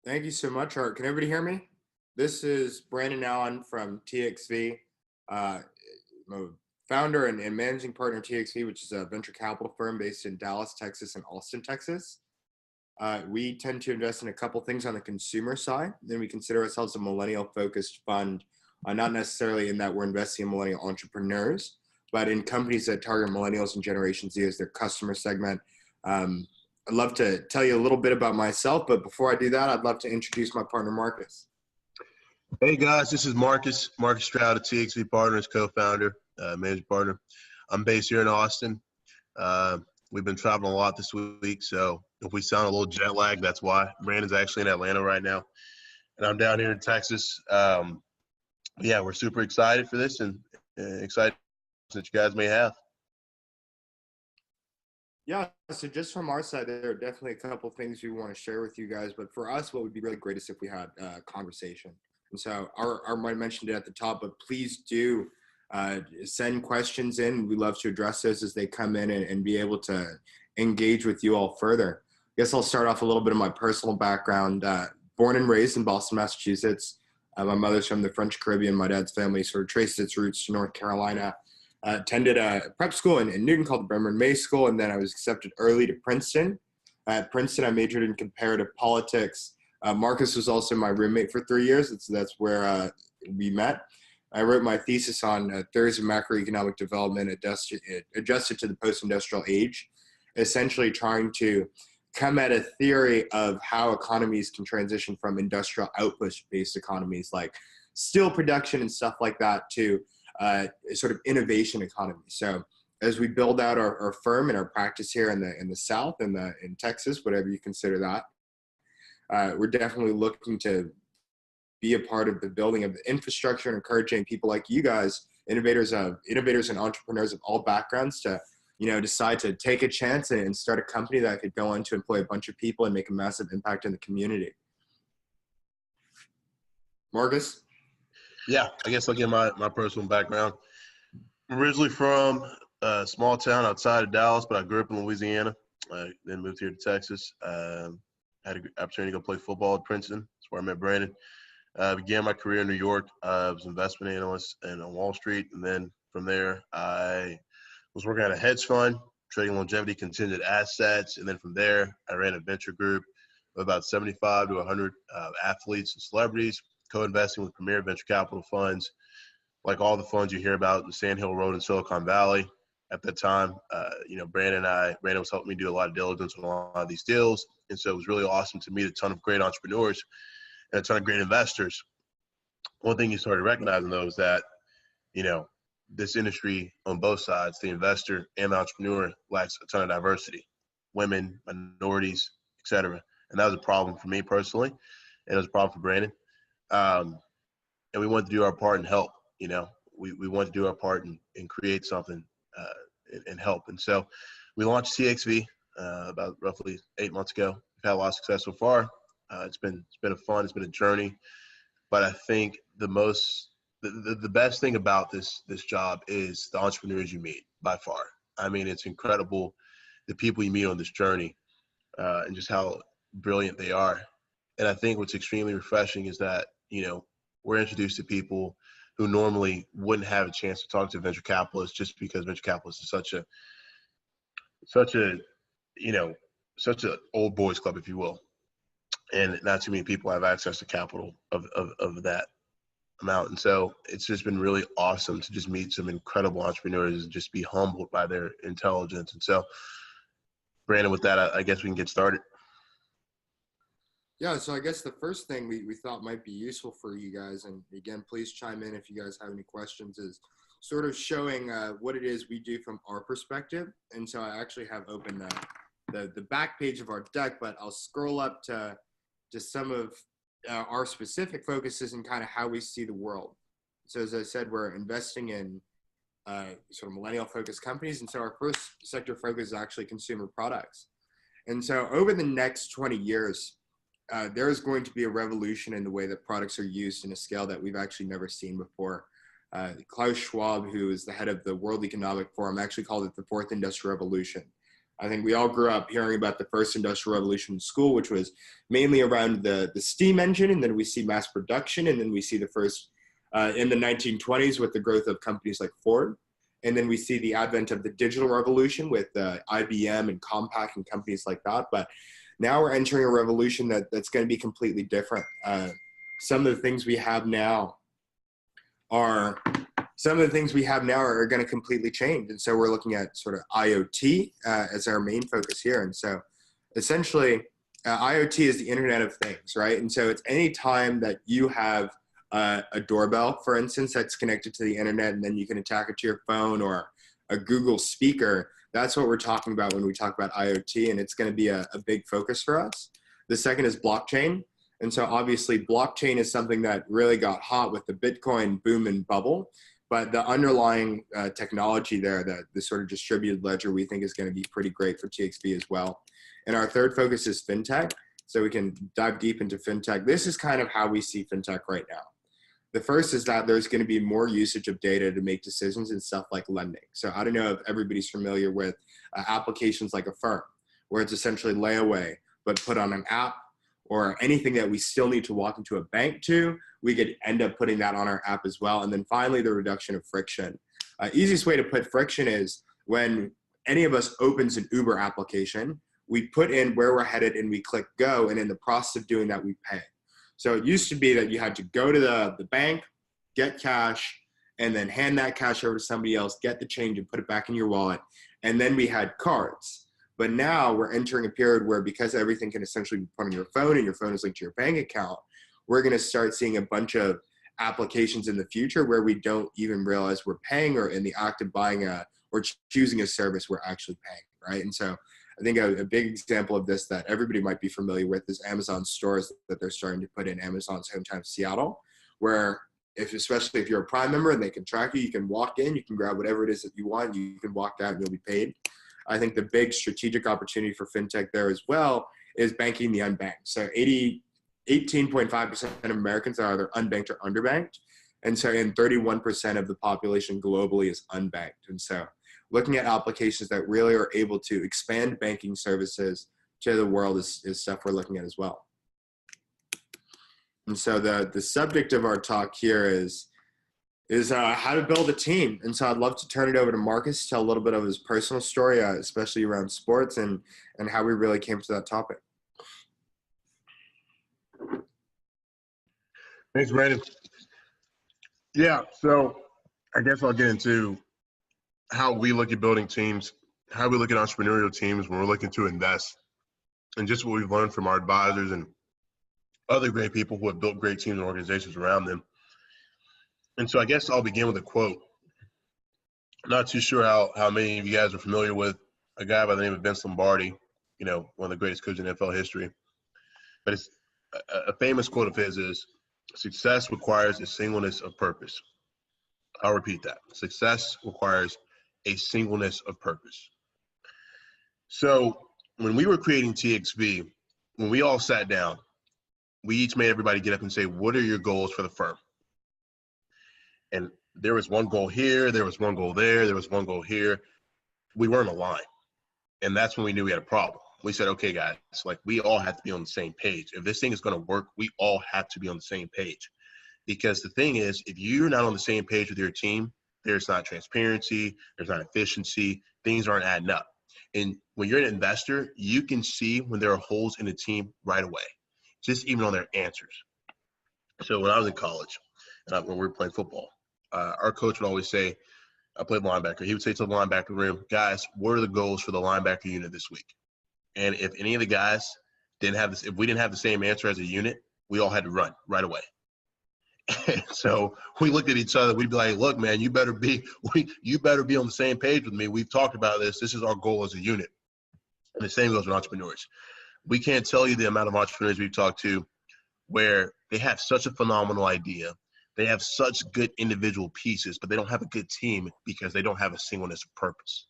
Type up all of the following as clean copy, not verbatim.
Thank you so much, Art. Can everybody hear me? This is Brandon Allen from TXV. I'm a founder and managing partner of TXV, which is a venture capital firm based in Dallas, Texas, and Austin, Texas. We tend to invest in a couple things on the consumer side. Then we consider ourselves a millennial-focused fund, not necessarily in that we're investing in millennial entrepreneurs, but in companies that target millennials and Generation Z as their customer segment. I'd love to tell you a little bit about myself, but before I do that, I'd love to introduce my partner, Marcus. Hey guys, this is Marcus Stroud, a TXV Partners co-founder, managing partner. I'm based here in Austin. We've been traveling a lot this week, so if we sound a little jet lagged, that's why. Brandon's actually in Atlanta right now, and I'm down here in Texas. Yeah, we're super excited for this and excited that you guys may have. Yeah, so just from our side, there are definitely a couple things we want to share with you guys. But for us, what would be really great is if we had a conversation. And so our might mentioned it at the top, but please do send questions in. We love to address those as they come in and be able to engage with you all further. I guess I'll start off a little bit of my personal background. Born and raised in Boston, Massachusetts. My mother's from the French Caribbean. My dad's family sort of traces its roots to North Carolina. Attended a prep school in Newton called the Bremer May School, and then I was accepted early to Princeton. At Princeton, I majored in comparative politics. Marcus was also my roommate for 3 years. That's where we met. I wrote my thesis on theories of macroeconomic development adjusted to the post-industrial age, essentially trying to come at a theory of how economies can transition from industrial output-based economies like steel production and stuff like that to sort of innovation economy. So as we build out our firm and our practice here in the South and in Texas, whatever you consider that, we're definitely looking to be a part of the building of the infrastructure and encouraging people like you guys, innovators and entrepreneurs of all backgrounds, to decide to take a chance and start a company that could go on to employ a bunch of people and make a massive impact in the community. Marcus? Yeah, I guess I'll give my personal background. I'm originally from a small town outside of Dallas, but I grew up in Louisiana. I then moved here to Texas. Had an opportunity to go play football at Princeton. That's where I met Brandon. Began my career in New York. I was an investment analyst and on Wall Street. And then from there, I was working at a hedge fund, trading longevity contingent assets. And then from there, I ran a venture group of about 75 to 100 athletes and celebrities, co-investing with premier venture capital funds, like all the funds you hear about, the Sand Hill Road in Silicon Valley. At that time, Brandon was helping me do a lot of diligence on a lot of these deals. And so it was really awesome to meet a ton of great entrepreneurs and a ton of great investors. One thing you started recognizing, though, is that, this industry on both sides, the investor and the entrepreneur, lacks a ton of diversity, women, minorities, et cetera. And that was a problem for me personally, and it was a problem for Brandon. And we wanted to do our part and help. We wanted to do our part and create something and help. And so we launched TXV about roughly 8 months ago. We've had a lot of success so far. It's been it's been a journey. But I think the best thing about this job is the entrepreneurs you meet by far. I mean, it's incredible the people you meet on this journey and just how brilliant they are. And I think what's extremely refreshing is that, we're introduced to people who normally wouldn't have a chance to talk to venture capitalists, just because venture capitalists is such a old boys club, if you will. And not too many people have access to capital of that amount. And so it's just been really awesome to just meet some incredible entrepreneurs and just be humbled by their intelligence. And so, Brandon, with that, I guess we can get started. Yeah, so I guess the first thing we thought might be useful for you guys, and again, please chime in if you guys have any questions, is sort of showing what it is we do from our perspective. And so I actually have opened the back page of our deck, but I'll scroll up to some of our specific focuses and kind of how we see the world. So as I said, we're investing in sort of millennial-focused companies, and so our first sector focus is actually consumer products. And so over the next 20 years, there is going to be a revolution in the way that products are used in a scale that we've actually never seen before. Klaus Schwab, who is the head of the World Economic Forum, actually called it the fourth industrial revolution. I think we all grew up hearing about the first industrial revolution in school, which was mainly around the steam engine, and then we see mass production, and then we see the first in the 1920s with the growth of companies like Ford. And then we see the advent of the digital revolution with IBM and Compaq and companies like that. But now we're entering a revolution that's going to be completely different. Some of the things we have now are going to completely change. And so we're looking at sort of IoT as our main focus here. And so essentially, IoT is the Internet of Things, right? And so it's any time that you have a doorbell, for instance, that's connected to the internet, and then you can attach it to your phone, or a Google speaker. That's what we're talking about when we talk about IoT, and it's going to be a big focus for us. The second is blockchain. And so obviously blockchain is something that really got hot with the Bitcoin boom and bubble, but the underlying technology there, the sort of distributed ledger, we think is going to be pretty great for TXV as well. And our third focus is fintech. So we can dive deep into fintech. This is kind of how we see fintech right now. The first is that there's going to be more usage of data to make decisions and stuff like lending. So I don't know if everybody's familiar with applications like Affirm, where it's essentially layaway, but put on an app, or anything that we still need to walk into a bank to, we could end up putting that on our app as well. And then finally, the reduction of friction. Easiest way to put friction is when any of us opens an Uber application, we put in where we're headed and we click go. And in the process of doing that, we pay. So it used to be that you had to go to the bank, get cash, and then hand that cash over to somebody else, get the change and put it back in your wallet. And then we had cards. But now we're entering a period where, because everything can essentially be put on your phone and your phone is linked to your bank account, we're going to start seeing a bunch of applications in the future where we don't even realize we're paying, or in the act of buying or choosing a service, we're actually paying, right? And so I think a big example of this that everybody might be familiar with is Amazon stores that they're starting to put in Amazon's hometown of Seattle, where especially if you're a Prime member and they can track you, you can walk in, you can grab whatever it is that you want, you can walk out and you'll be paid. I think the big strategic opportunity for fintech there as well is banking the unbanked. So 18.5% of Americans are either unbanked or underbanked. And so, and 31% of the population globally is unbanked. And so looking at applications that really are able to expand banking services to the world is stuff we're looking at as well. And so the subject of our talk here is how to build a team. And so I'd love to turn it over to Marcus to tell a little bit of his personal story, especially around sports and how we really came to that topic. Thanks, Brandon. Yeah, so I guess I'll get into how we look at building teams, how we look at entrepreneurial teams when we're looking to invest, and just what we've learned from our advisors and other great people who have built great teams and organizations around them. And so I guess I'll begin with a quote. I'm not too sure how many of you guys are familiar with a guy by the name of Vince Lombardi, you know, one of the greatest coaches in NFL history. But it's a famous quote of his is, "Success requires a singleness of purpose." I'll repeat that. Success requires a singleness of purpose. So when we were creating TXV, when we all sat down, we each made everybody get up and say, what are your goals for the firm? And there was one goal here, there was one goal there, there was one goal here. We weren't aligned. And that's when we knew we had a problem. We said, okay, guys, like we all have to be on the same page. If this thing is going to work, we all have to be on the same page. Because the thing is, if you're not on the same page with your team, there's not transparency, there's not efficiency, things aren't adding up. And when you're an investor, you can see when there are holes in the team right away, just even on their answers. So when I was in college, and when we were playing football, our coach would always say, I played linebacker. He would say to the linebacker room, guys, what are the goals for the linebacker unit this week? And if any of the guys didn't have this, if we didn't have the same answer as a unit, we all had to run right away. And so we looked at each other. We'd be like, look, man, you better be on the same page with me. We've talked about this. This is our goal as a unit. And the same goes with entrepreneurs. We can't tell you the amount of entrepreneurs we've talked to where they have such a phenomenal idea. They have such good individual pieces, but they don't have a good team because they don't have a singleness of purpose.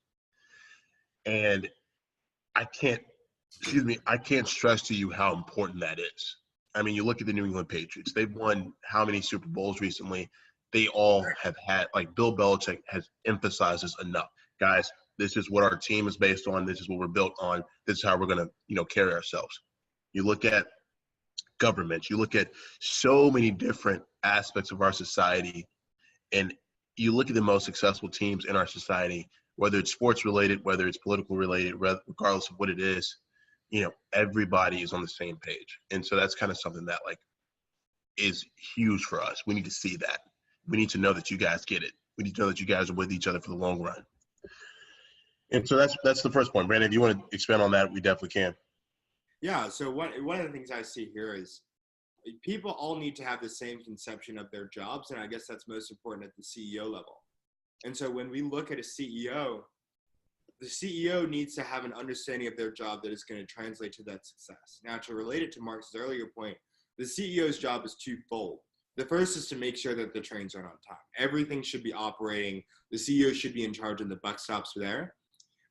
And I can't stress to you how important that is. I mean, you look at the New England Patriots. They've won how many Super Bowls recently? They all have had, like Bill Belichick has emphasized this enough. Guys, This is what our team is based on. This is what we're built on. This is how we're going to, carry ourselves. You look at government. You look at so many different aspects of our society, and you look at the most successful teams in our society, whether it's sports related, whether it's political related, regardless of what it is, everybody is on the same page. And so that's kind of something that is huge for us. We need to see that. We need to know that you guys get it. We need to know that you guys are with each other for the long run. And so that's the first point. Brandon, if you want to expand on that, we definitely can. Yeah, so one of the things I see here is people all need to have the same conception of their jobs, and I guess that's most important at the CEO level. And so when we look at a CEO, the CEO needs to have an understanding of their job that is going to translate to that success. Now, to relate it to Mark's earlier point, the CEO's job is twofold. The first is to make sure that the trains run on time. Everything should be operating. The CEO should be in charge and the buck stops there.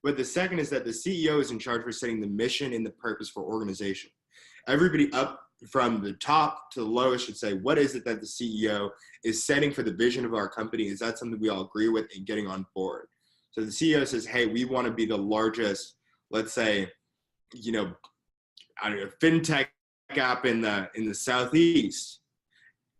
But the second is that the CEO is in charge for setting the mission and the purpose for organization. Everybody up from the top to the lowest should say, what is it that the CEO is setting for the vision of our company? Is that something we all agree with and getting on board? So the CEO says, hey, we want to be the largest, let's say, fintech app in the Southeast.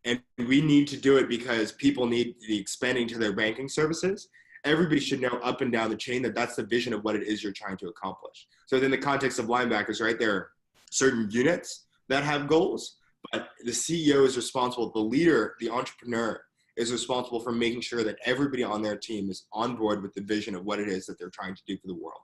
And we need to do it because people need the expanding to their banking services. Everybody should know up and down the chain that that's the vision of what it is you're trying to accomplish. So in the context of linebackers, right, there are certain units that have goals, but the CEO is responsible, the leader, the entrepreneur is responsible for making sure that everybody on their team is on board with the vision of what it is that they're trying to do for the world.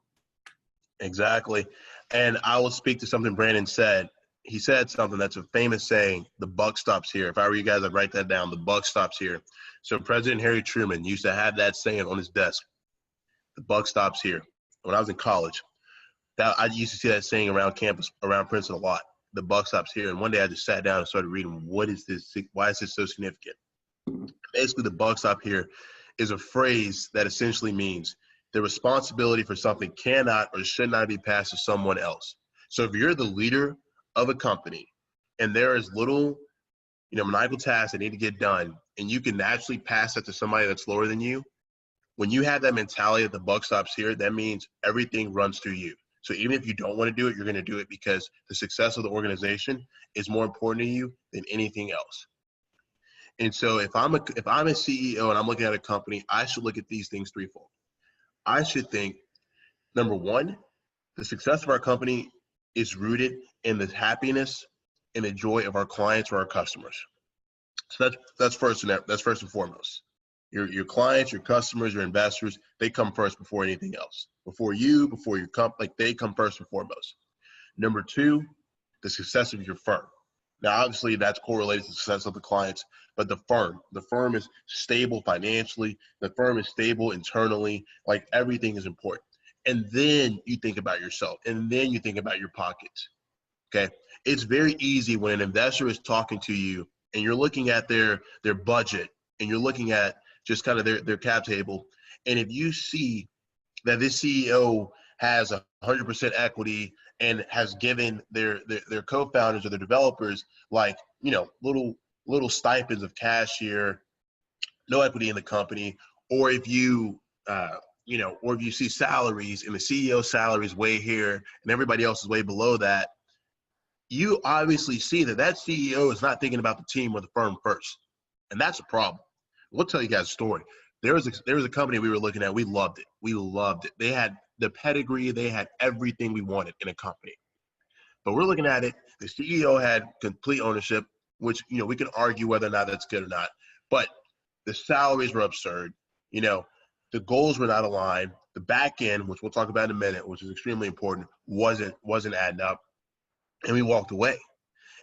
Exactly. And I will speak to something Brandon said. He said something that's a famous saying, the buck stops here. If I were you guys, I'd write that down. The buck stops here. So President Harry Truman used to have that saying on his desk. The buck stops here. When I was in college, I used to see that saying around campus, around Princeton a lot. The buck stops here. And one day I just sat down and started reading, what is this? Why is this so significant? Basically, the buck stop here is a phrase that essentially means the responsibility for something cannot or should not be passed to someone else. So if you're the leader of a company and there is little, maniacal tasks that need to get done, and you can naturally pass that to somebody that's lower than you, when you have that mentality that the buck stops here, that means everything runs through you. So even if you don't want to do it, you're going to do it because the success of the organization is more important to you than anything else. And so if I'm a CEO and I'm looking at a company, I should look at these things threefold. I should think, number one, the success of our company is rooted in the happiness and the joy of our clients or our customers. So that's first and foremost. Your clients, your customers, your investors, they come first before anything else. Before you, before your company, they come first and foremost. Number two, the success of your firm. Now, obviously, that's correlated to the success of the clients, but the firm is stable financially. The firm is stable internally. Everything is important. And then you think about yourself, and then you think about your pockets. Okay, it's very easy when an investor is talking to you, and you're looking at their budget, and you're looking at just kind of their cap table, and if you see that this CEO has 100% equity and has given their co-founders or their developers little stipends of cash here, no equity in the company, or if you or if you see salaries and the CEO's salary is way here and everybody else is way below that, you obviously see that CEO is not thinking about the team or the firm first, and that's a problem. We'll tell you guys a story. There was a company we were looking at. We loved it. They had the pedigree. They had everything we wanted in a company. But we're looking at it. The CEO had complete ownership, which, we can argue whether or not that's good or not. But the salaries were absurd. The goals were not aligned. The back end, which we'll talk about in a minute, which is extremely important, wasn't adding up. And we walked away.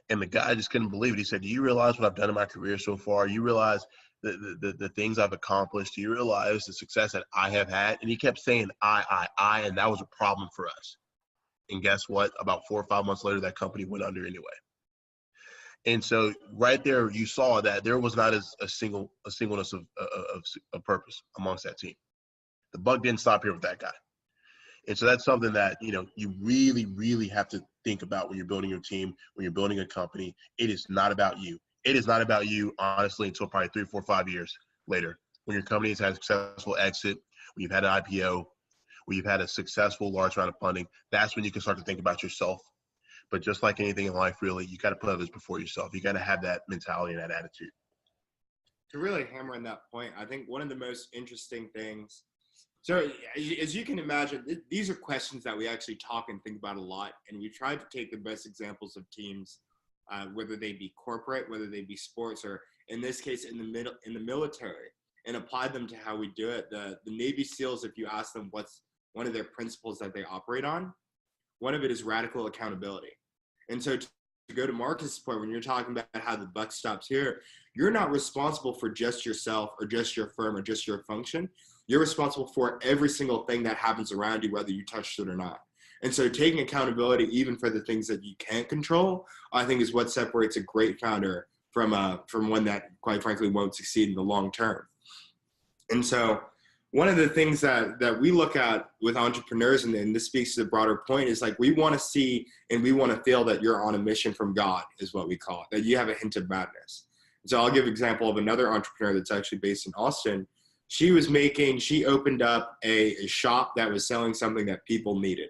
And the guy just couldn't believe it. He said, do you realize what I've done in my career so far? You realize the things I've accomplished? Do you realize the success that I have had? And he kept saying, I, and that was a problem for us. And guess what? About 4 or 5 months later, that company went under anyway. And so right there, you saw that there was not a singleness of purpose amongst that team. The buck didn't stop here with that guy. And so that's something that, you really, really have to think about when you're building your team, when you're building a company. It is not about you. It is not about you, honestly, until probably 3, 4, 5 years later, when your company has had a successful exit, when you've had an IPO, where you've had a successful large round of funding, that's when you can start to think about yourself. But just like anything in life, really, you got to put others before yourself. You got to have that mentality and that attitude. To really hammer on that point, I think one of the most interesting things, so as you can imagine, these are questions that we actually talk and think about a lot, and we try to take the best examples of teams, whether they be corporate, whether they be sports, or in this case in the military, and apply them to how we do it. The Navy SEALs, if you ask them what's one of their principles that they operate on, one of it is radical accountability. And so to go to Marcus' point, when you're talking about how the buck stops here, you're not responsible for just yourself or just your firm or just your function. You're responsible for every single thing that happens around you, whether you touched it or not. And so taking accountability even for the things that you can't control, I think is what separates a great founder from one that, quite frankly, won't succeed in the long term. And so one of the things that we look at with entrepreneurs, and this speaks to the broader point, is like we want to see and we want to feel that you're on a mission from God, is what we call it, that you have a hint of madness. So I'll give an example of another entrepreneur that's actually based in Austin. She opened up a shop that was selling something that people needed,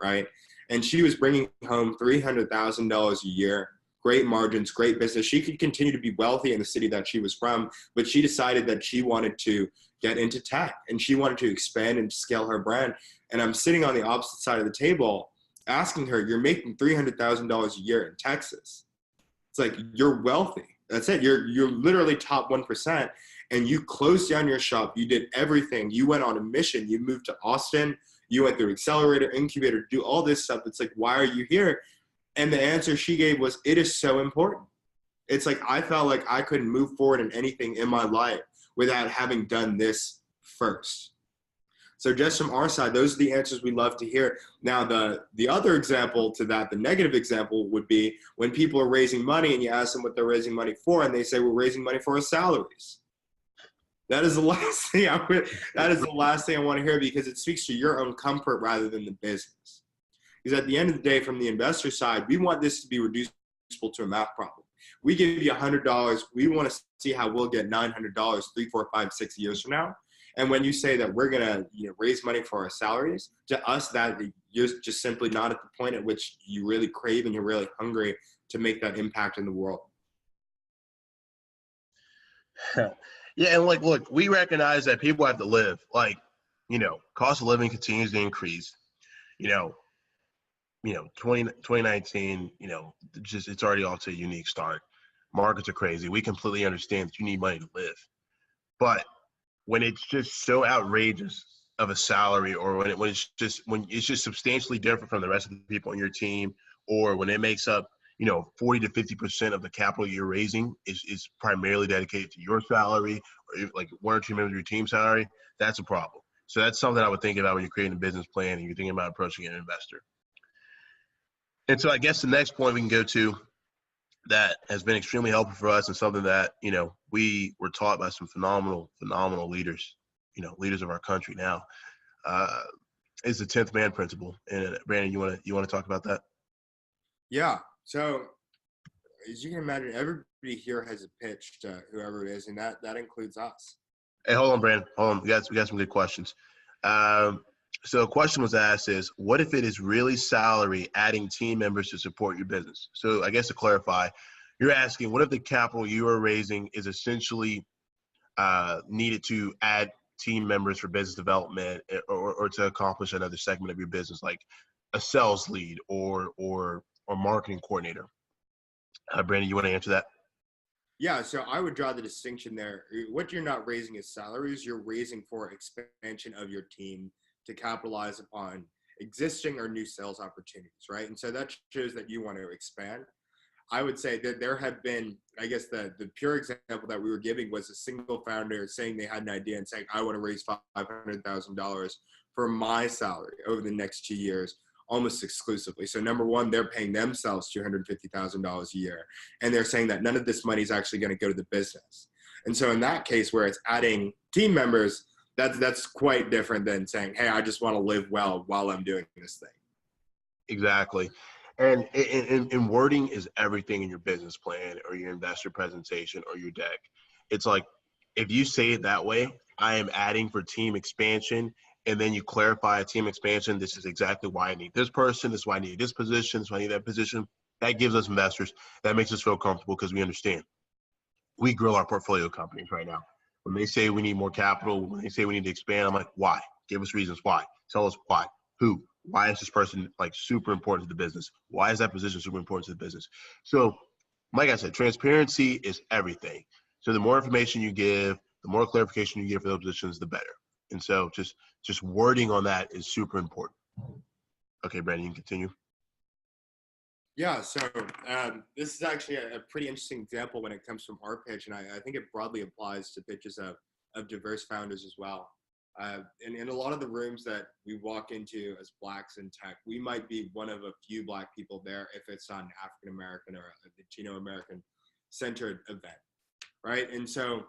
right? And she was bringing home $300,000 a year, great margins, great business. She could continue to be wealthy in the city that she was from, but she decided that she wanted to get into tech and she wanted to expand and scale her brand. And I'm sitting on the opposite side of the table asking her, you're making $300,000 a year in Texas. It's like, you're wealthy. That's it. You're literally top 1%. And you closed down your shop. You did everything. You went on a mission. You moved to Austin. You went through accelerator, incubator, do all this stuff. It's like, why are you here? And the answer she gave was, it is so important. It's like, I felt like I couldn't move forward in anything in my life without having done this first. So just from our side, those are the answers we love to hear. Now, the other example to that, the negative example would be when people are raising money and you ask them what they're raising money for, and they say, we're raising money for our salaries. That is the last thing I want to hear, because it speaks to your own comfort rather than the business. Because at the end of the day, from the investor side, we want this to be reducible to a math problem. We give you $100. We want to see how we'll get $900 3, 4, 5, 6 years from now. And when you say that we're going to raise money for our salaries, to us, that you're just simply not at the point at which you really crave and you're really hungry to make that impact in the world. Yeah, and look, we recognize that people have to live. Cost of living continues to increase. 2019, it's already off to a unique start. Markets are crazy. We completely understand that you need money to live. But when it's just so outrageous of a salary, or when it's just substantially different from the rest of the people on your team, or when it makes up 40 to 50% of the capital you're raising is primarily dedicated to your salary, or like 1 or 2 members of your team salary, that's a problem. So that's something I would think about when you're creating a business plan and you're thinking about approaching an investor. And so I guess the next point we can go to that has been extremely helpful for us, and something that, we were taught by some phenomenal leaders, leaders of our country now, is the 10th man principle. And Brandon, you want to talk about that? Yeah. So as you can imagine, everybody here has a pitch to whoever it is, and that includes us. Hey, hold on, Brandon. Hold on. We got some good questions. So a question was asked is, what if it is really salary adding team members to support your business? So I guess to clarify, you're asking, what if the capital you are raising is essentially needed to add team members for business development, or to accomplish another segment of your business, like a sales lead or marketing coordinator? Brandon, you want to answer that? Yeah, so I would draw the distinction there. What you're not raising is salaries. You're raising for expansion of your team to capitalize upon existing or new sales opportunities, right? And so that shows that you want to expand. I would say that there have been, I guess the pure example that we were giving was a single founder saying they had an idea and saying, I want to raise $500,000 for my salary over the next 2 years, almost exclusively. So number one, they're paying themselves $250,000 a year. And they're saying that none of this money is actually going to go to the business. And so in that case, where it's adding team members, that's quite different than saying, hey, I just want to live well while I'm doing this thing. Exactly. And wording is everything in your business plan or your investor presentation or your deck. It's like, if you say it that way, I am adding for team expansion and then you clarify a team expansion. This is exactly why I need this person. This is why I need this position. This is why I need that position. That gives us investors. That makes us feel comfortable because we understand. We grow our portfolio companies right now. When they say we need more capital, when they say we need to expand, I'm like, why? Give us reasons why. Tell us why. Who? Why is this person like super important to the business? Why is that position super important to the business? So, like I said, transparency is everything. So the more information you give, the more clarification you give for those positions, the better. And so just wording on that is super important. Okay, Brandon, you can continue. Yeah, so this is actually a pretty interesting example when it comes from our pitch, and I think it broadly applies to pitches of diverse founders as well. And in a lot of the rooms that we walk into as Blacks in tech, we might be one of a few Black people there if it's not an African American or a Latino American centered event, right? And so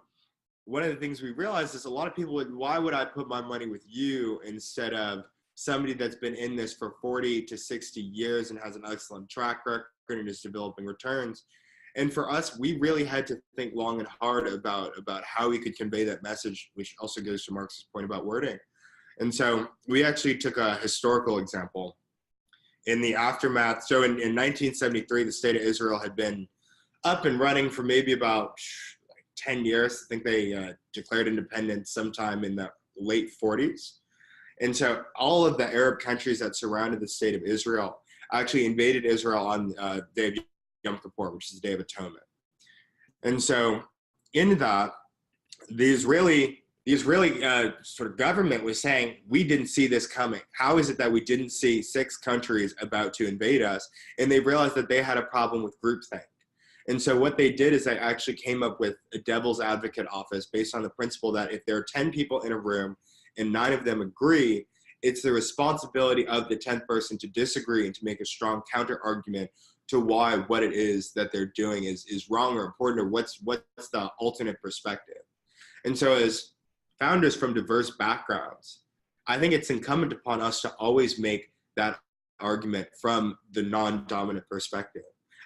one of the things we realized is a lot of people would, why would I put my money with you instead of somebody that's been in this for 40 to 60 years and has an excellent track record and is developing returns? And for us, we really had to think long and hard about how we could convey that message, which also goes to Mark's point about wording. And so we actually took a historical example in the aftermath. So in 1973, the state of Israel had been up and running for maybe about 10 years. I think they declared independence sometime in the late 40s. And so all of the Arab countries that surrounded the state of Israel actually invaded Israel on the day of Yom Kippur, which is the Day of Atonement. And so in that, the Israeli sort of government was saying, we didn't see this coming. How is it that we didn't see 6 countries about to invade us? And they realized that they had a problem with groupthink. And so what they did is they actually came up with a devil's advocate office based on the principle that if there are 10 people in a room and 9 of them agree, it's the responsibility of the 10th person to disagree and to make a strong counter argument to why what it is that they're doing is wrong or important, or what's the alternate perspective. And so as founders from diverse backgrounds, I think it's incumbent upon us to always make that argument from the non-dominant perspective.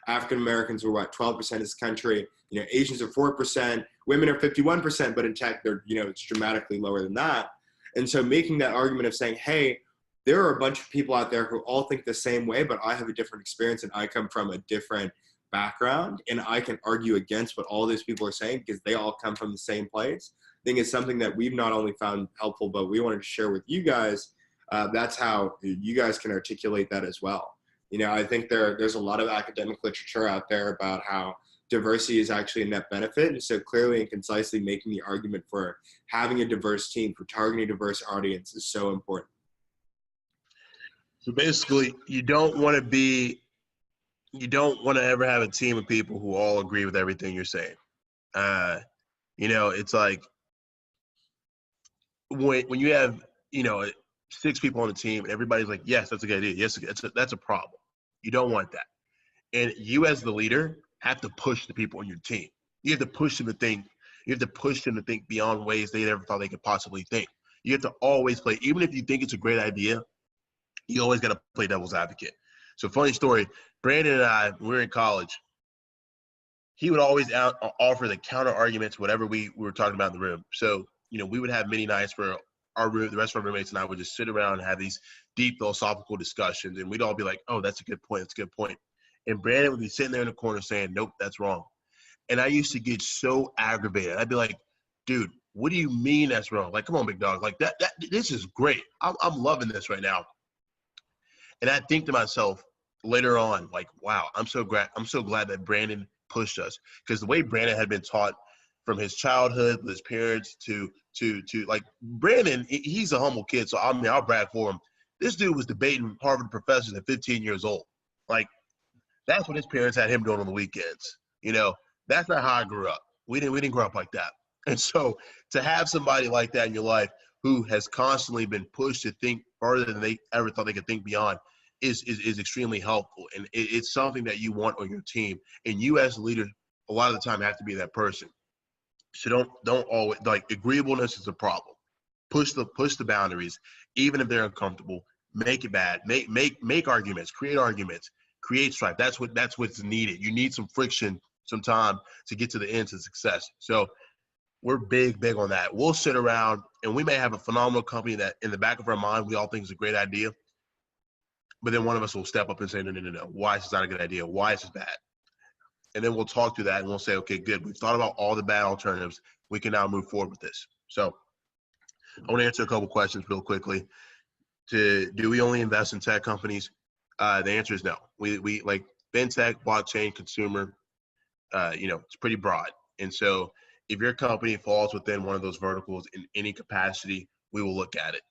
African Americans were 12% of this country. Asians are 4%, women are 51%, but in tech, they're, it's dramatically lower than that. And so making that argument of saying, hey, there are a bunch of people out there who all think the same way, but I have a different experience and I come from a different background and I can argue against what all these people are saying because they all come from the same place. I think it's something that we've not only found helpful, but we wanted to share with you guys. That's how you guys can articulate that as well. I think there's a lot of academic literature out there about how diversity is actually a net benefit. And so clearly and concisely making the argument for having a diverse team, for targeting a diverse audience is so important. So basically, you don't want to ever have a team of people who all agree with everything you're saying. It's like when you have, 6 people on the team and everybody's like, yes, that's a good idea. Yes, that's a problem. You don't want that. And you as the leader have to push the people on your team. You have to push them to think. You have to push them to think beyond ways they never thought they could possibly think. You have to always play, even if you think it's a great idea, you always got to play devil's advocate. So funny story, Brandan and I, when we were in college, he would always offer the counter arguments, whatever we were talking about in the room. So, we would have many nights where the rest of our roommates and I would just sit around and have these deep philosophical discussions. And we'd all be like, oh, that's a good point. That's a good point. And Brandon would be sitting there in the corner saying, nope, that's wrong. And I used to get so aggravated. I'd be like, dude, what do you mean that's wrong? Like, come on, big dog. Like this is great. I'm loving this right now. And I think to myself later on, like, wow, I'm so glad that Brandan pushed us, because the way Brandan had been taught from his childhood with his parents to like Brandan, he's a humble kid. So I'll brag for him. This dude was debating Harvard professors at 15 years old. Like, that's what his parents had him doing on the weekends. That's not how I grew up. We didn't grow up like that. And so to have somebody like that in your life who has constantly been pushed to think farther than they ever thought they could think beyond is extremely helpful. And it's something that you want on your team. And you as a leader, a lot of the time have to be that person. So don't always, like, agreeableness is a problem. Push the boundaries, even if they're uncomfortable. Make it bad. Make arguments. Create strife. That's what's needed. You need some friction, some time to get to the end to success. So we're big on that. We'll sit around and we may have a phenomenal company that in the back of our mind, we all think is a great idea. But then one of us will step up and say, no. Why is this not a good idea? Why is this bad? And then we'll talk through that and we'll say, okay, good. We've thought about all the bad alternatives. We can now move forward with this. So I want to answer a couple questions real quickly. Do we only invest in tech companies? The answer is no. We like fintech, blockchain, consumer, it's pretty broad. And so if your company falls within one of those verticals in any capacity, we will look at it.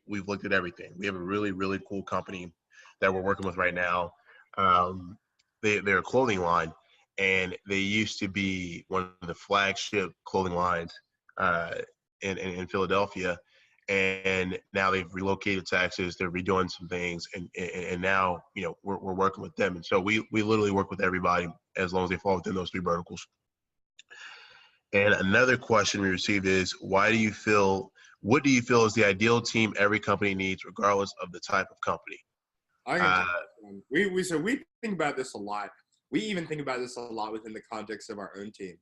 We've looked at everything. We have a really, really cool company that we're working with right now. They're a clothing line, and they used to be one of the flagship clothing lines in Philadelphia. And now they've relocated to Texas. They're redoing some things, and now we're working with them. And so we literally work with everybody as long as they fall within those three verticals. And another question we received is, what do you feel is the ideal team every company needs, regardless of the type of company? We think about this a lot. We even think about this a lot within the context of our own team.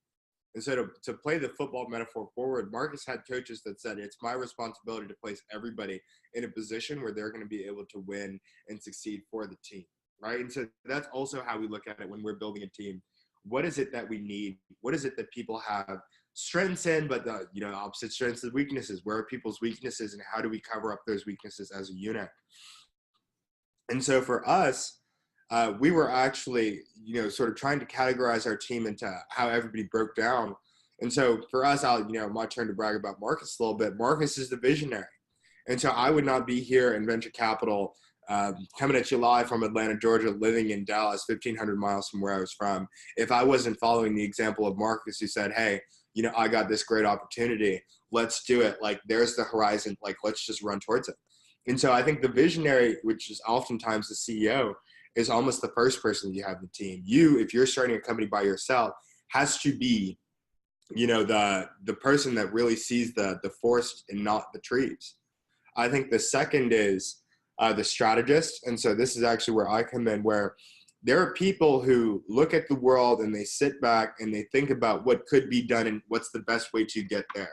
And so to play the football metaphor forward, Marcus had coaches that said, it's my responsibility to place everybody in a position where they're going to be able to win and succeed for the team, right? And so that's also how we look at it when we're building a team. What is it that we need? What is it that people have strengths in, but the opposite strengths and weaknesses? Where are people's weaknesses, and how do we cover up those weaknesses as a unit? And so for us, we were actually, sort of trying to categorize our team into how everybody broke down. And so for us, my turn to brag about Marcus a little bit. Marcus is the visionary. And so I would not be here in venture capital, coming at you live from Atlanta, Georgia, living in Dallas, 1,500 miles from where I was from, if I wasn't following the example of Marcus, who said, hey, I got this great opportunity. Let's do it. Like, there's the horizon. Like, let's just run towards it. And so I think the visionary, which is oftentimes the CEO, is almost the first person you have in the team. You, if you're starting a company by yourself, has to be, the person that really sees the forest and not the trees. I think the second is the strategist. And so this is actually where I come in, where there are people who look at the world and they sit back and they think about what could be done and what's the best way to get there.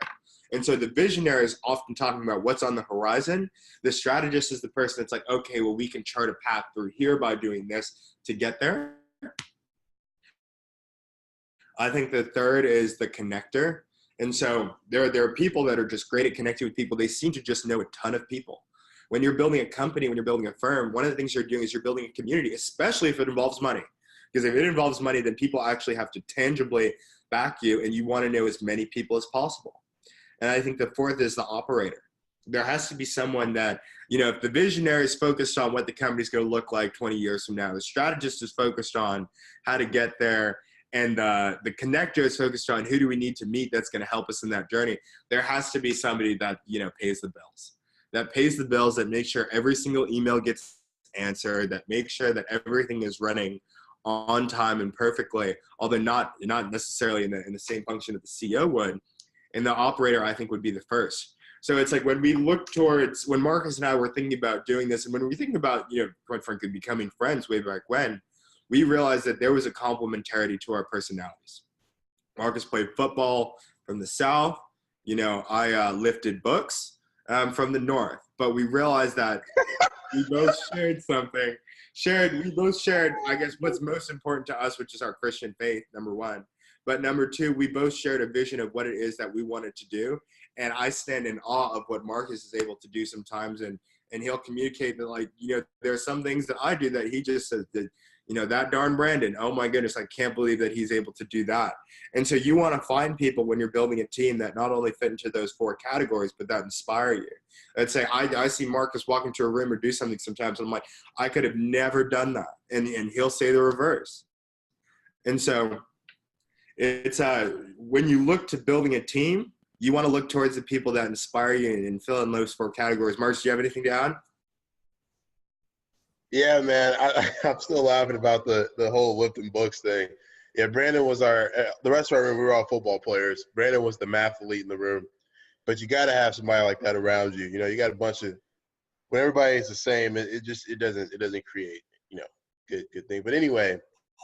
And so the visionary is often talking about what's on the horizon. The strategist is the person that's like, okay, well, we can chart a path through here by doing this to get there. I think the third is the connector. And so there are people that are just great at connecting with people. They seem to just know a ton of people. When you're building a company, when you're building a firm, one of the things you're doing is you're building a community, especially if it involves money. Because if it involves money, then people actually have to tangibly back you, and you want to know as many people as possible. And I think the fourth is the operator. There has to be someone that, if the visionary is focused on what the company's going to look like 20 years from now, the strategist is focused on how to get there, and the connector is focused on who do we need to meet that's going to help us in that journey. There has to be somebody that, pays the bills. That pays the bills, that makes sure every single email gets answered, that makes sure that everything is running on time and perfectly, although not necessarily in the same function that the CEO would. And the operator, I think, would be the first. So it's like when we look towards, when Marcus and I were thinking about doing this, and when we think about, quite frankly, becoming friends way back when, we realized that there was a complementarity to our personalities. Marcus played football from the South. I lifted books from the North. But we realized that we both shared something. We both shared, I guess, what's most important to us, which is our Christian faith, number one. But number two, we both shared a vision of what it is that we wanted to do. And I stand in awe of what Marcus is able to do sometimes. And he'll communicate that, there are some things that I do that he just says that, that darn Brandan, oh my goodness, I can't believe that he's able to do that. And so you want to find people when you're building a team that not only fit into those four categories, but that inspire you. Let's say I see Marcus walk into a room or do something sometimes, and I'm like, I could have never done that. And he'll say the reverse. And so it's when you look to building a team, you want to look towards the people that inspire you and fill in those four categories. Marcus, do you have anything to add? Yeah, man, I'm still laughing about the whole lifting books thing. Yeah, Brandan was the rest of our room, we were all football players. Brandan was the math elite in the room. But you got to have somebody like that around you. You got a bunch of, when everybody is the same, it doesn't create, good thing. But anyway,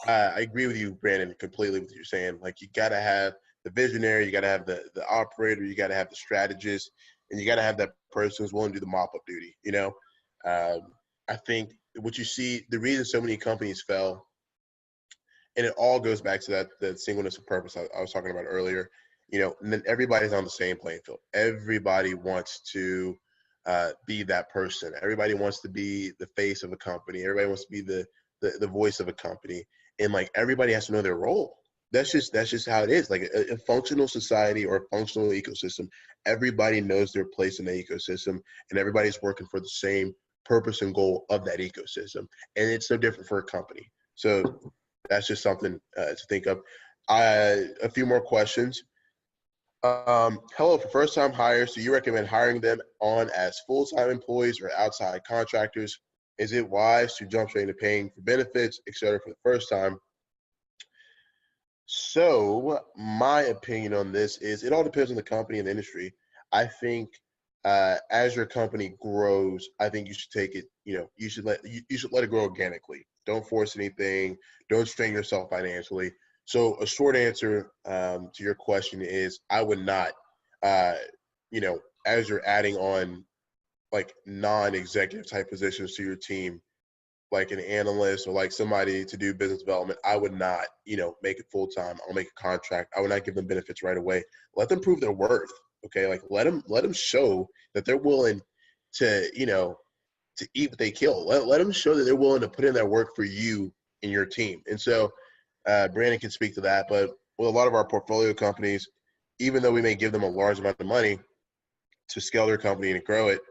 I agree with you, Brandan, completely with what you're saying. Like, you got to have visionary, you got to have the operator, you got to have the strategist, and you got to have that person who's willing to do the mop-up duty, you know? I think what you see, the reason so many companies fell, and it all goes back to that singleness of purpose I was talking about earlier, you know, and then everybody's on the same playing field. Everybody wants to be that person. Everybody wants to be the face of a company. Everybody wants to be the voice of a company. And like everybody has to know their role. That's just how it is. Like a functional society or a functional ecosystem, everybody knows their place in the ecosystem, and everybody's working for the same purpose and goal of that ecosystem. And it's no different for a company. So that's just something to think of. A few more questions. Hello, for first-time hires, do you recommend hiring them on as full-time employees or outside contractors? Is it wise to jump straight into paying for benefits, et cetera, for the first time? So my opinion on this is it all depends on the company and the industry. I think as your company grows, I think you should take it, you know, you should let it grow organically. Don't force anything. Don't strain yourself financially. So a short answer to your question is I would not, you know, as you're adding on like non-executive type positions to your team, like an analyst or like somebody to do business development, I would not, you know, make it full-time. I'll make a contract. I would not give them benefits right away. Let them prove their worth. Okay. Like let them show that they're willing to, you know, to eat what they kill. Let them show that they're willing to put in their work for you and your team. And so Brandon can speak to that, but with a lot of our portfolio companies, even though we may give them a large amount of money to scale their company and grow it,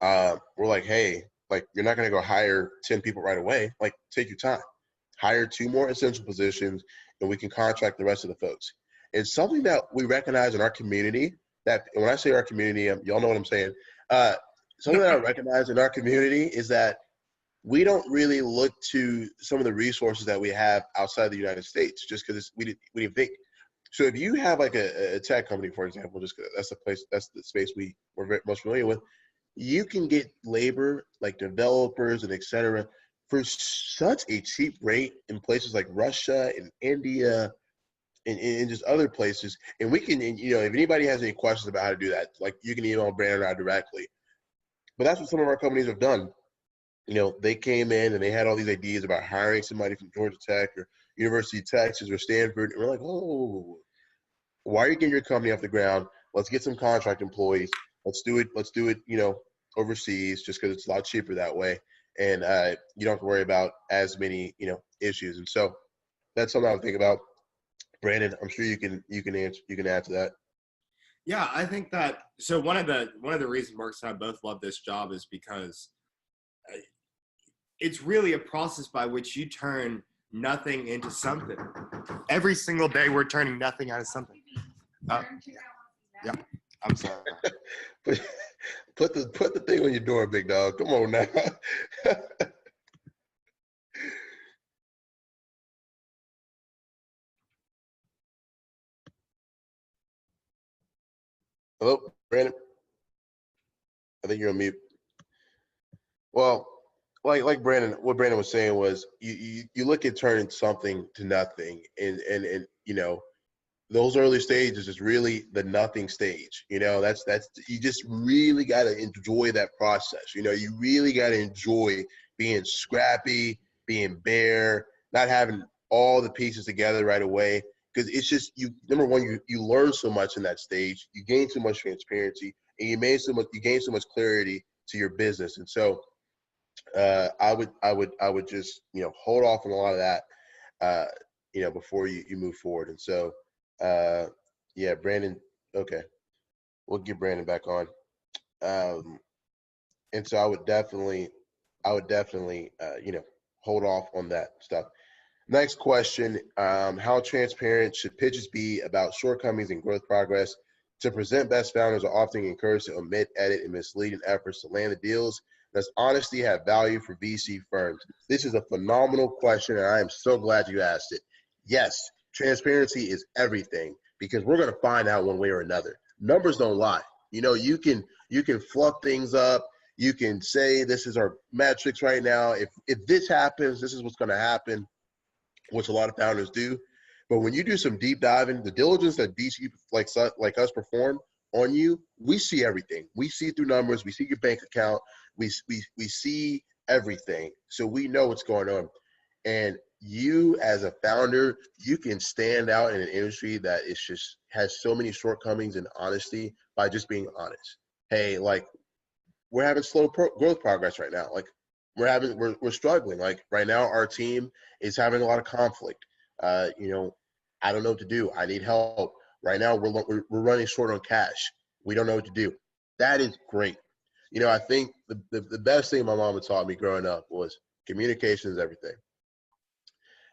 we're like, hey, like you're not going to go hire 10 people right away. Like take your time, hire 2 more essential positions, and we can contract the rest of the folks. It's something that we recognize in our community that, and when I say our community, y'all know what I'm saying. Something that I recognize in our community is that we don't really look to some of the resources that we have outside the United States just because we didn't think. So if you have like a tech company, for example, just 'cause that's the space we're very most familiar with, you can get labor like developers and et cetera for such a cheap rate in places like Russia and India and just other places. And we can, and, you know, if anybody has any questions about how to do that, like you can email Brandon or I directly. But that's what some of our companies have done. You know, they came in and they had all these ideas about hiring somebody from Georgia Tech or University of Texas or Stanford. And we're like, oh, why are you getting your company off the ground? Let's get some contract employees. Let's do it, you know, overseas just because it's a lot cheaper that way. And you don't have to worry about as many, you know, issues. And so that's something I would think about. Brandon, I'm sure you can add to that. Yeah, I think that, so one of the reasons Marcus and I both love this job is because it's really a process by which you turn nothing into something. Every single day we're turning nothing out of something. Yeah, I'm sorry. Put the thing on your door, big dog. Come on now. Hello, Brandon. I think you're on mute. Well, like Brandon, what Brandon was saying was you look at turning something to nothing, and you know, those early stages is really the nothing stage. You know, that's you just really got to enjoy that process. You know, you really got to enjoy being scrappy, being bare, not having all the pieces together right away. Because it's just number one, you learn so much in that stage, you gain so much transparency, and you gain so much clarity to your business. And so I would just, you know, hold off on a lot of that, you know, before you move forward. And so yeah, Brandon, okay, we'll get Brandon back on. And so I would definitely you know, hold off on that stuff. Next question, how transparent should pitches be about shortcomings and growth progress? To present best founders are often encouraged to omit, edit, and mislead in efforts to land the deals. Does honesty have value for VC firms? This is a phenomenal question, and I am so glad you asked it. Yes, transparency is everything because we're going to find out one way or another. Numbers don't lie. You know, you can fluff things up. You can say this is our metrics right now. If this happens, this is what's going to happen, which a lot of founders do. But when you do some deep diving, the diligence that VC like us perform on you, we see everything. We see through numbers. We see your bank account. We see everything. So we know what's going on. And you as a founder, you can stand out in an industry that is just has so many shortcomings in honesty by just being honest. Hey, like, we're having slow growth progress right now. Like, we're struggling. Like, right now, our team is having a lot of conflict. You know, I don't know what to do. I need help. Right now, we're running short on cash. We don't know what to do. That is great. You know, I think the best thing my mama taught me growing up was communication is everything.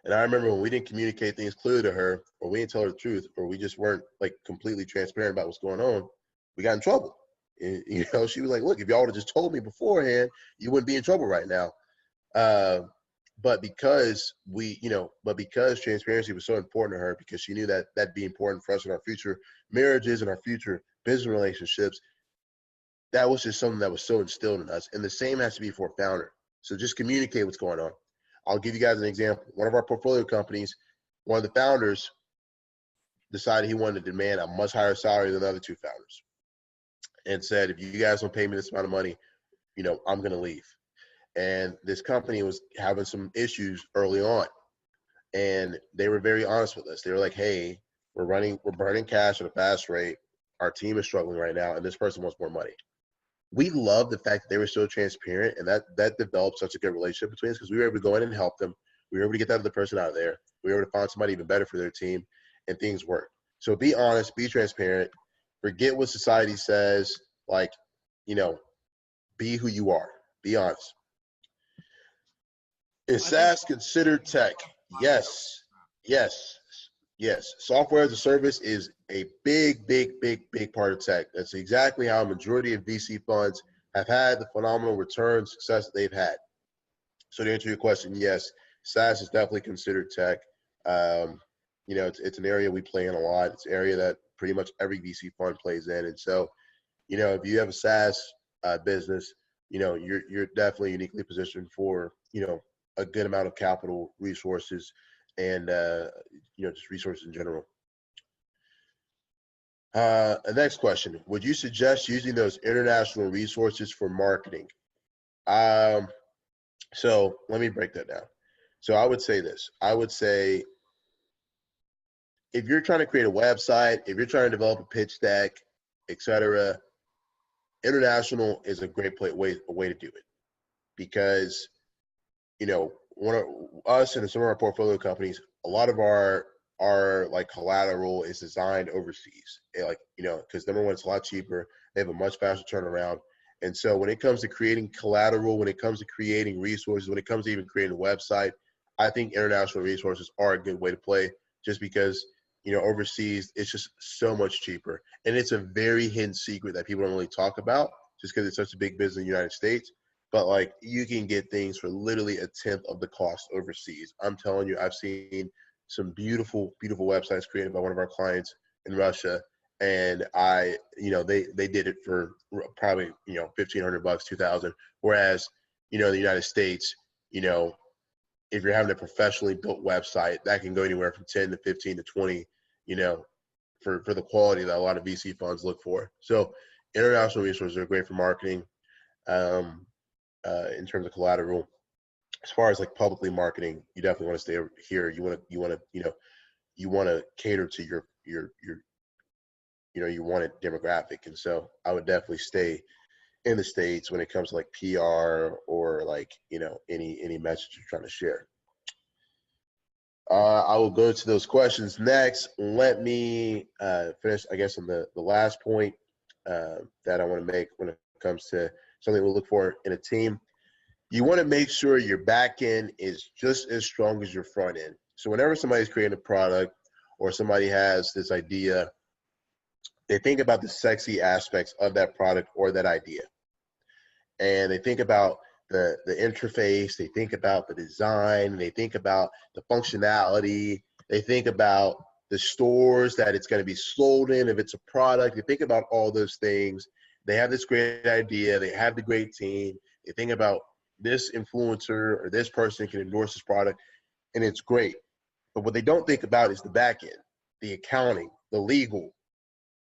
And I remember when we didn't communicate things clearly to her, or we didn't tell her the truth, or we just weren't like completely transparent about what's going on, we got in trouble. And, you know, she was like, look, if y'all would have just told me beforehand, you wouldn't be in trouble right now. But because because transparency was so important to her, because she knew that that'd be important for us in our future marriages and our future business relationships, that was just something that was so instilled in us. And the same has to be for a founder. So just communicate what's going on. I'll give you guys an example. One of our portfolio companies, one of the founders decided he wanted to demand a much higher salary than the other two founders, and said, if you guys don't pay me this amount of money, you know, I'm going to leave. And this company was having some issues early on, and they were very honest with us. They were like, hey, we're burning cash at a fast rate. Our team is struggling right now, and this person wants more money. We love the fact that they were so transparent, and that developed such a good relationship between us, because we were able to go in and help them. We were able to get that other person out of there. We were able to find somebody even better for their team, and things worked. So be honest, be transparent, forget what society says, like, you know, be who you are, be honest. Is SaaS considered tech? Yes, yes, yes. Software as a service is a big part of tech. That's exactly how a majority of VC funds have had the phenomenal return success that they've had. So to answer your question, yes, SaaS is definitely considered tech. You know, it's an area we play in a lot. It's an area that pretty much every VC fund plays in. And so, you know, if you have a SaaS business, you know, you're definitely uniquely positioned for, you know, a good amount of capital resources and, you know, just resources in general. Next question. Would you suggest using those international resources for marketing? So let me break that down. So I would say this. I would say, if you're trying to create a website, if you're trying to develop a pitch deck, etc., international is a great way to do it, because, you know, one of us and some of our portfolio companies, a lot of our like collateral is designed overseas. Like, you know, because number one, it's a lot cheaper. They have a much faster turnaround. And so when it comes to creating collateral, when it comes to creating resources, when it comes to even creating a website, I think international resources are a good way to play, just because, you know, overseas, it's just so much cheaper. And it's a very hidden secret that people don't really talk about, just because it's such a big business in the United States. But like, you can get things for literally a tenth of the cost overseas. I'm telling you, I've seen some beautiful websites created by one of our clients in Russia. And you know, they did it for probably, you know, $1,500, $2,000. Whereas, you know, in the United States, you know, if you're having a professionally built website, that can go anywhere from 10 to 15 to 20, you know, for the quality that a lot of VC funds look for. So international resources are great for marketing. In terms of collateral, as far as like publicly marketing, you definitely want to stay here. You want to cater to your you know, you want a demographic. And so I would definitely stay in the States when it comes to like PR or like, you know, any message you're trying to share. I will go to those questions next. Let me finish, I guess, on the last point that I want to make when it comes to something we'll look for in a team. You want to make sure your back end is just as strong as your front end. So whenever somebody's creating a product or somebody has this idea, they think about the sexy aspects of that product or that idea. And they think about the interface, they think about the design, they think about the functionality, they think about the stores that it's going to be sold in if it's a product. They think about all those things. They have this great idea, they have the great team, they think about this influencer or this person can endorse this product, and it's great. But what they don't think about is the back end, the accounting, the legal,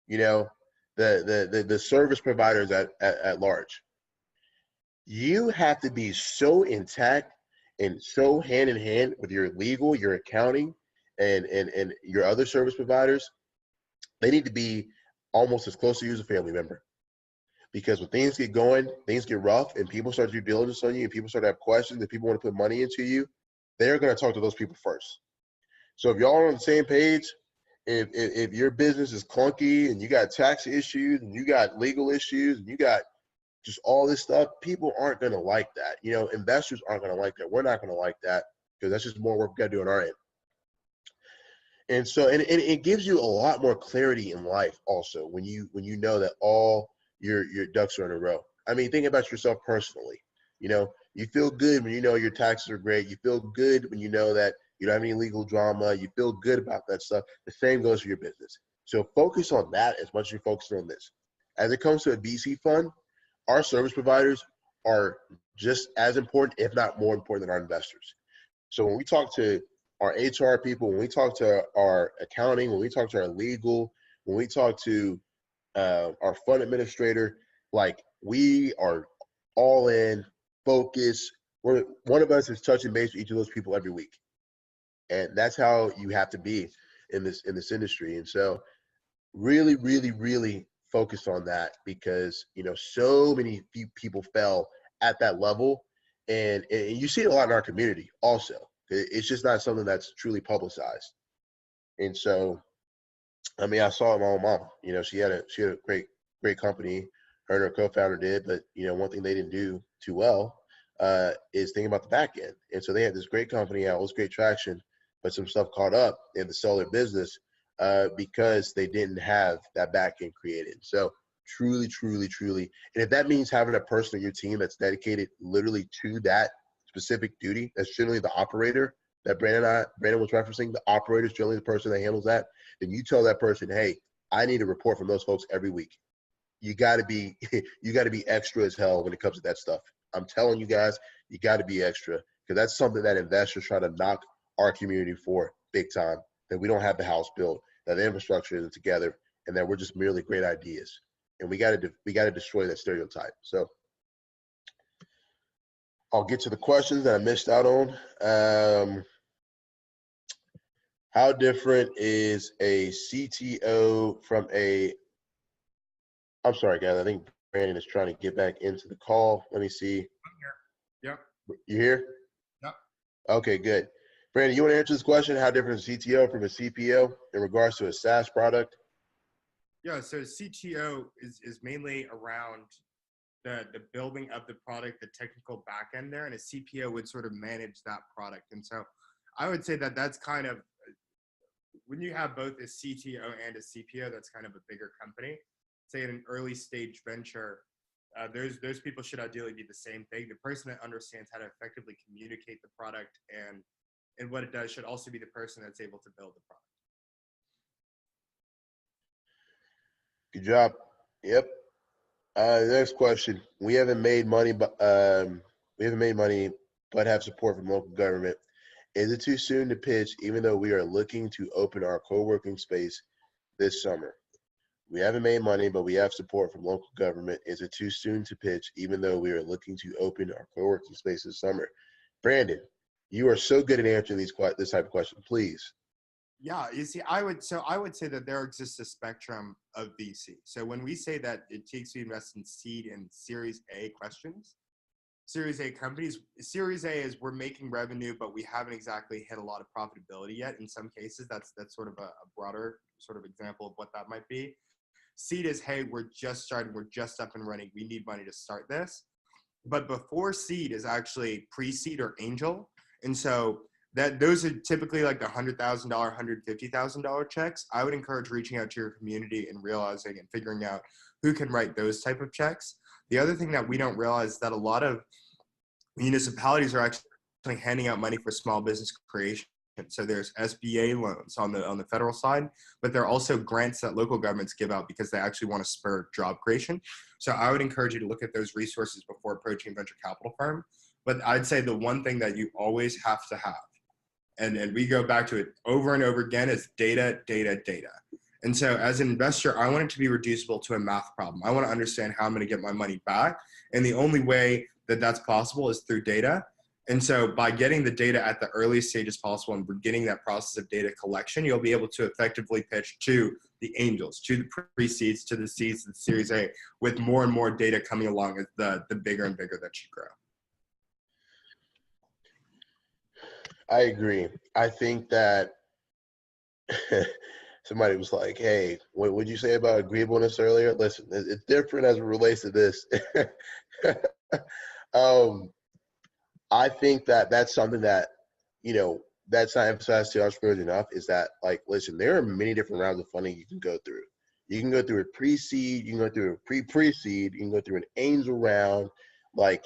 you know, the service providers at large. You have to be so intact and so hand in hand with your legal, your accounting, and your other service providers. They need to be almost as close to you as a family member. Because when things get going, things get rough, and people start to do diligence on you, and people start to have questions, and people want to put money into you, they're going to talk to those people first. So if y'all are on the same page, if your business is clunky and you got tax issues and you got legal issues and you got just all this stuff, people aren't going to like that. You know, investors aren't going to like that. We're not going to like that because that's just more work we got to do on our end. And so, and it gives you a lot more clarity in life also when you know that all your ducks are in a row. I mean, think about yourself personally. You know, you feel good when you know your taxes are great. You feel good when you know that you don't have any legal drama. You feel good about that stuff. The same goes for your business. So focus on that as much as you're focusing on this. As it comes to a VC fund, our service providers are just as important, if not more important than our investors. So when we talk to our HR people, when we talk to our accounting, when we talk to our legal, when we talk to our fund administrator, like we are all in, focus. One of us is touching base with each of those people every week. And that's how you have to be in this industry. And so really, really, really focus on that because, you know, so many people fell at that level. And you see it a lot in our community also. It's just not something that's truly publicized. And so, I mean, I saw it with my own mom. You know, she had a great company. Her and her co-founder did, but you know, one thing they didn't do too well is thinking about the back end. And so they had this great company, had all this great traction, but some stuff caught up in the sell their business because they didn't have that back end created. So truly, truly, truly, and if that means having a person on your team that's dedicated literally to that specific duty, that's generally the operator that Brandon was referencing. The operator is generally the person that handles that. Then you tell that person, hey, I need a report from those folks every week. You got to be extra as hell when it comes to that stuff. I'm telling you guys, you got to be extra because that's something that investors try to knock our community for big time. That we don't have the house built, that the infrastructure isn't together, and that we're just merely great ideas. And we got to destroy that stereotype. So I'll get to the questions that I missed out on. How different is a CTO from a – I'm sorry, guys. I think Brandon is trying to get back into the call. Let me see. I'm here. Yep. You here? Yep. Okay, good. Brandon, you want to answer this question? How different is a CTO from a CPO in regards to a SaaS product? Yeah, so CTO is mainly around the building of the product, the technical back end there, and a CPO would sort of manage that product. And so I would say that that's kind of, when you have both a CTO and a CPO, that's kind of a bigger company. Say in an early stage venture, those people should ideally be the same thing. The person that understands how to effectively communicate the product and what it does should also be the person that's able to build the product. Good job. Yep. Next question. We haven't made money, but have support from local government. Is it too soon to pitch, even though we are looking to open our co-working space this summer? We haven't made money, but we have support from local government. Is it too soon to pitch, even though we are looking to open our co-working space this summer? Brandon, you are so good at answering this type of question. Please. Yeah, you see, I would say that there exists a spectrum of VC. So when we say that it takes you invest in seed and Series A questions, Series A companies, Series A is we're making revenue, but we haven't exactly hit a lot of profitability yet. In some cases, that's sort of a broader sort of example of what that might be. Seed is, hey, we're just starting, we're just up and running. We need money to start this. But before seed is actually pre-seed or angel. And so those are typically like the $100,000, $150,000 checks. I would encourage reaching out to your community and realizing and figuring out who can write those type of checks. The other thing that we don't realize is that a lot of municipalities are actually handing out money for small business creation. So there's SBA loans on the federal side, but there are also grants that local governments give out because they actually want to spur job creation. So I would encourage you to look at those resources before approaching a venture capital firm. But I'd say the one thing that you always have to have, and we go back to it over and over again, is data, data, data. And so as an investor, I want it to be reducible to a math problem. I want to understand how I'm going to get my money back. And the only way that that's possible is through data. And so by getting the data at the earliest stages possible and beginning that process of data collection, you'll be able to effectively pitch to the angels, to the pre-seeds, to the seeds, to the Series A, with more and more data coming along as the bigger and bigger that you grow. I agree. I think that somebody was like, hey, what would you say about agreeableness earlier? Listen, it's different as it relates to this. I think that that's something that, that's not emphasized to entrepreneurs enough, is that, like, listen, there are many different rounds of funding you can go through. You can go through a pre-seed, you can go through a pre-seed, you can go through an angel round. Like,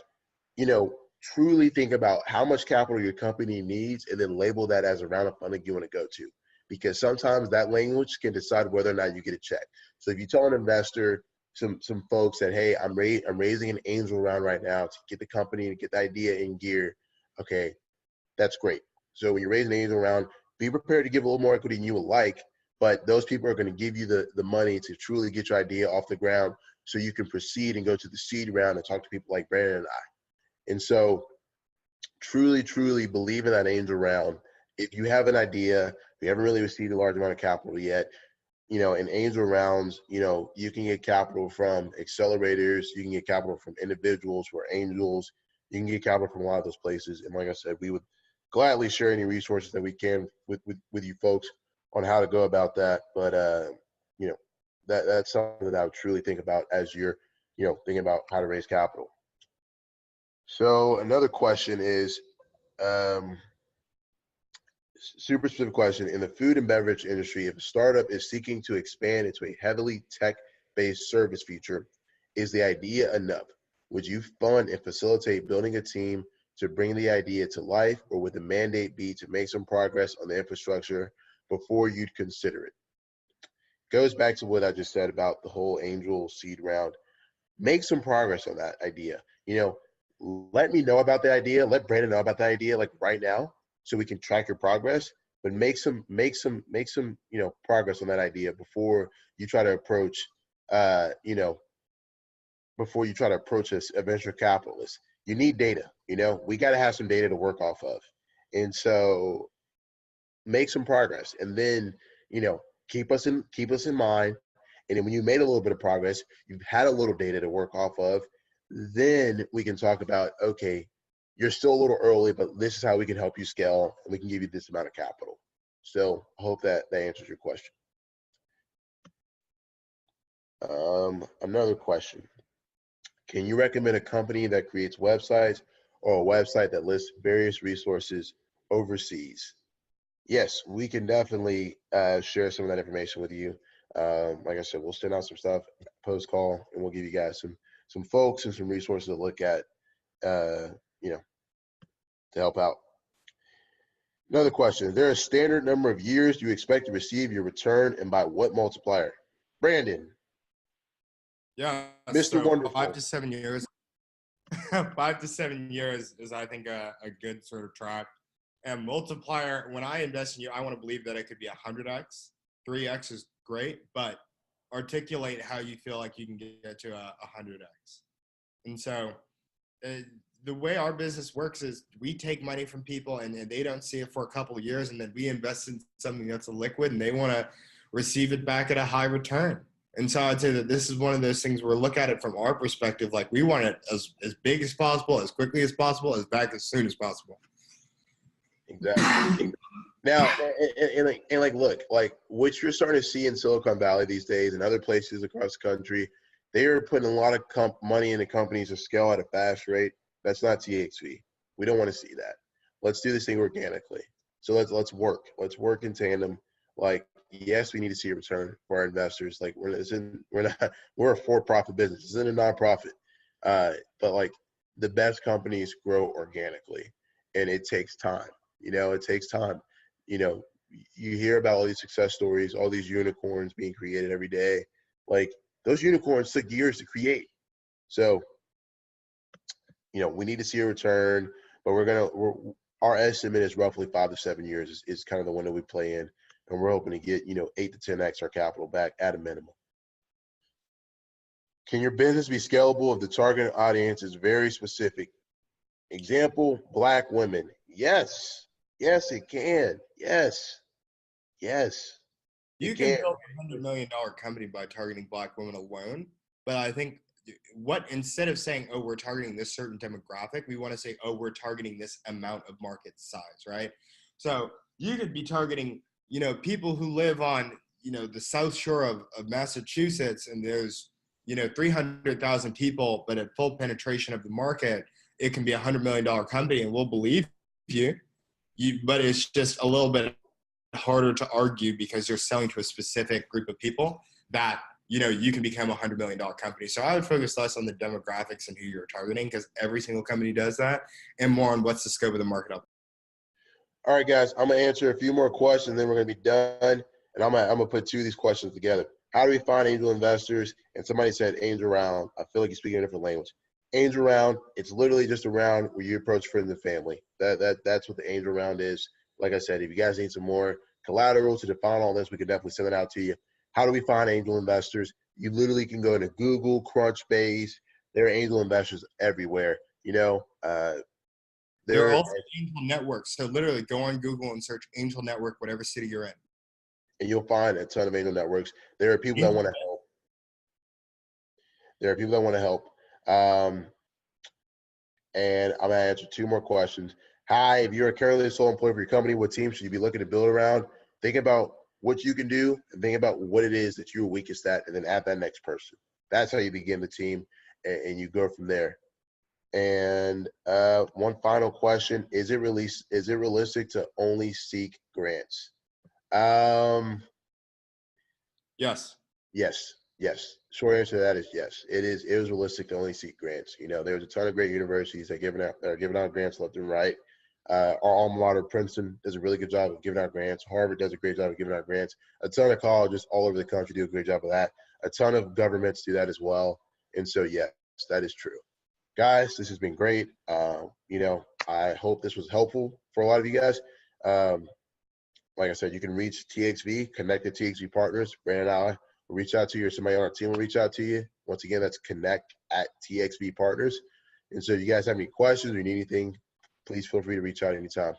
truly think about how much capital your company needs and then label that as a round of funding you want to go to. Because sometimes that language can decide whether or not you get a check. So if you tell an investor, some folks that, hey, I'm raising an angel round right now to get the company and get the idea in gear, okay, that's great. So when you're raising an angel round, be prepared to give a little more equity than you would like, but those people are going to give you the money to truly get your idea off the ground so you can proceed and go to the seed round and talk to people like Brandan and I. And so truly, truly believe in that angel round. If you have an idea, you haven't really received a large amount of capital yet, in angel rounds, you can get capital from accelerators, you can get capital from individuals who are angels, you can get capital from a lot of those places. And like I said, we would gladly share any resources that we can with you folks on how to go about that. But, that's something that I would truly think about as you're, thinking about how to raise capital. So another question is, super specific question. In the food and beverage industry, if a startup is seeking to expand into a heavily tech-based service feature, is the idea enough? Would you fund and facilitate building a team to bring the idea to life, or would the mandate be to make some progress on the infrastructure before you'd consider it? Goes back to what I just said about the whole angel seed round. Make some progress on that idea. Let me know about the idea. Let Brandon know about the idea, like right now, so we can track your progress. But make some progress on that idea before you try to approach before you try to approach a venture capitalist. You need data. We got to have some data to work off of, and so make some progress, and then keep us in mind. And then when you made a little bit of progress, you've had a little data to work off of, then we can talk about, okay, you're still a little early, but this is how we can help you scale, and we can give you this amount of capital. So I hope that answers your question. Another question. Can you recommend a company that creates websites or a website that lists various resources overseas? Yes, we can definitely share some of that information with you. Like I said, we'll send out some stuff post call, and we'll give you guys some folks and some resources to look at, to help out. Another question: is there a standard number of years you expect to receive your return, and by what multiplier? Brandon. Yeah, Mr. so Wonderful. 5 to 7 years. 5 to 7 years is, I think, a good sort of track. And multiplier, when I invest in you, I want to believe that it could be 100x. 3x is great, but articulate how you feel like you can get to 100x. And so the way our business works is we take money from people and they don't see it for a couple of years, and then we invest in something that's a liquid and they want to receive it back at a high return. And so I'd say that this is one of those things where we look at it from our perspective, like we want it as big as possible, as quickly as possible, as back as soon as possible. Exactly. Now, and look, like what you're starting to see in Silicon Valley these days and other places across the country, they are putting a lot of money into companies to scale at a fast rate. That's not TXV. We don't want to see that. Let's do this thing organically. So let's work. Let's work in tandem. Like, yes, we need to see a return for our investors. Like we're a for-profit business. This isn't a nonprofit. But like the best companies grow organically, and it takes time. It takes time. You hear about all these success stories, all these unicorns being created every day. Like those unicorns took years to create. So, we need to see a return, but our estimate is roughly 5 to 7 years is kind of the window we play in, and we're hoping to get 8 to 10x our capital back at a minimum. Can your business be scalable if the target audience is very specific? Example, Black women. Yes. Yes, it can. Yes. Yes. You can build $100 million company by targeting Black women alone, but I think instead of saying, oh, we're targeting this certain demographic, we want to say, oh, we're targeting this amount of market size, right? So you could be targeting, people who live on, the South Shore of Massachusetts, and there's, 300,000 people, but at full penetration of the market, it can be $100 million company, and we'll believe you, but it's just a little bit harder to argue because you're selling to a specific group of people that you can become a $100 million company. So I would focus less on the demographics and who you're targeting, because every single company does that, and more on what's the scope of the market up. All right, guys, I'm gonna answer a few more questions, then we're gonna be done, and I'm gonna put two of these questions together. How do we find angel investors? And somebody said angel round. I feel like you're speaking a different language. Angel round, it's literally just a round where you approach friends and family. That's what the angel round is. Like I said, if you guys need some more collateral to define all this, we can definitely send it out to you. How do we find angel investors? You literally can go to Google, Crunchbase. There are angel investors everywhere. There are also angel networks. So literally go on Google and search angel network, whatever city you're in. And you'll find a ton of angel networks. There are people that want to help. And I'm going to answer two more questions. Hi, if you're currently a sole employee for your company, what team should you be looking to build around? Think about what you can do and think about what it is that you're weakest at, and then add that next person. That's how you begin the team, and you go from there. And one final question: Is it realistic to only seek grants? Yes. Yes. Short answer to that is yes. It is realistic to only seek grants. There's a ton of great universities that are giving out grants left and right. Our alma mater, Princeton, does a really good job of giving out grants. Harvard does a great job of giving out grants. A ton of colleges all over the country do a great job of that. A ton of governments do that as well. And so, yes, that is true. Guys, this has been great. I hope this was helpful for a lot of you guys. Like I said, you can reach TXV, connect to TXV Partners. Brandon and I will reach out to you, or somebody on our team will reach out to you. Once again, that's connect@TXV Partners. And so if you guys have any questions or need anything, please feel free to reach out anytime.